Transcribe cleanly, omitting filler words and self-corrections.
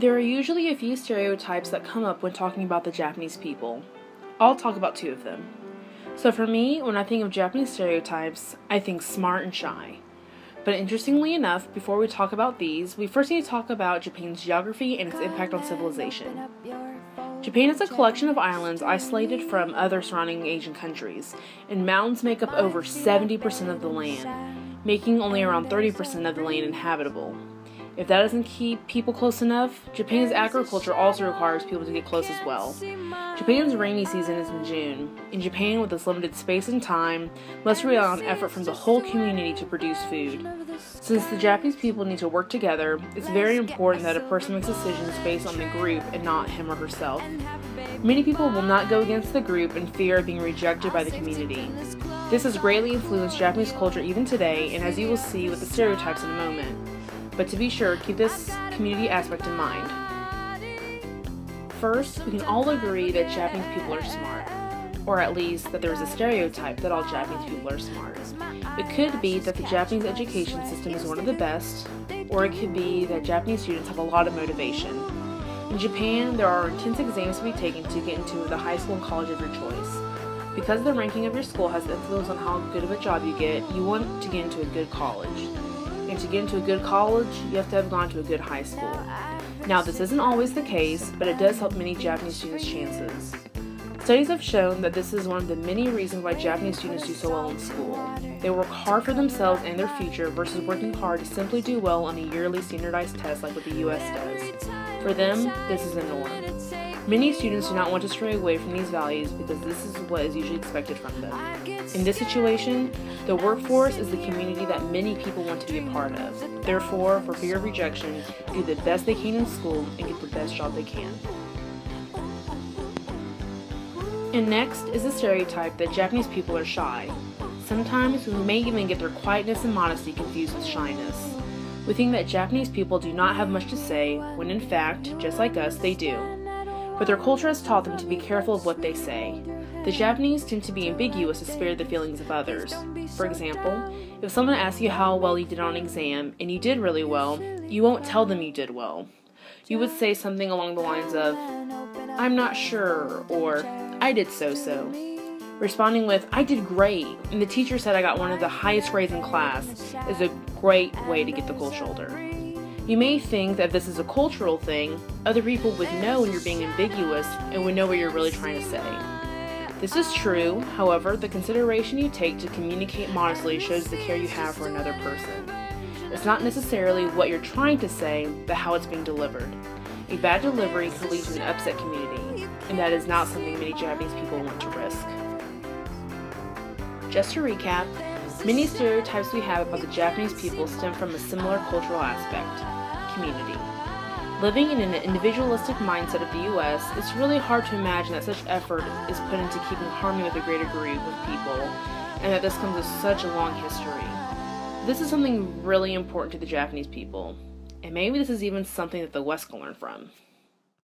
There are usually a few stereotypes that come up when talking about the Japanese people. I'll talk about two of them. So for me, when I think of Japanese stereotypes, I think smart and shy. But interestingly enough, before we talk about these, we first need to talk about Japan's geography and its impact on civilization. Japan is a collection of islands isolated from other surrounding Asian countries, and mountains make up over 70% of the land, making only around 30% of the land inhabitable. If that doesn't keep people close enough, Japan's agriculture also requires people to get close as well. Japan's rainy season is in June, and Japan, with its limited space and time, must rely on effort from the whole community to produce food. Since the Japanese people need to work together, it's very important that a person makes decisions based on the group and not him or herself. Many people will not go against the group in fear of being rejected by the community. This has greatly influenced Japanese culture even today, and as you will see with the stereotypes in a moment. But to be sure, keep this community aspect in mind. First, we can all agree that Japanese people are smart, or at least that there is a stereotype that all Japanese people are smart. It could be that the Japanese education system is one of the best, or it could be that Japanese students have a lot of motivation. In Japan, there are intense exams to be taken to get into the high school and college of your choice. Because the ranking of your school has influence on how good of a job you get, you want to get into a good college. And to get into a good college, you have to have gone to a good high school. Now, this isn't always the case, but it does help many Japanese students' chances. Studies have shown that this is one of the many reasons why Japanese students do so well in school. They work hard for themselves and their future versus working hard to simply do well on a yearly standardized test like what the US does. For them, this is the norm. Many students do not want to stray away from these values because this is what is usually expected from them. In this situation, the workforce is the community that many people want to be a part of. Therefore, for fear of rejection, do the best they can in school and get the best job they can. And next is the stereotype that Japanese people are shy. Sometimes we may even get their quietness and modesty confused with shyness. We think that Japanese people do not have much to say, when in fact, just like us, they do. But their culture has taught them to be careful of what they say. The Japanese tend to be ambiguous to spare the feelings of others. For example, if someone asks you how well you did on an exam and you did really well, you won't tell them you did well. You would say something along the lines of, "I'm not sure," or "I did so-so." Responding with, "I did great, and the teacher said I got one of the highest grades in class," is a great way to get the cold shoulder. You may think that this is a cultural thing. Other people would know when you're being ambiguous and would know what you're really trying to say. This is true, however, the consideration you take to communicate modestly shows the care you have for another person. It's not necessarily what you're trying to say, but how it's being delivered. A bad delivery could lead to an upset community, and that is not something many Japanese people want to risk. Just to recap, many stereotypes we have about the Japanese people stem from a similar cultural aspect: community. Living in an individualistic mindset of the US, it's really hard to imagine that such effort is put into keeping harmony with a greater group of people, and that this comes with such a long history. This is something really important to the Japanese people, and maybe this is even something that the West can learn from.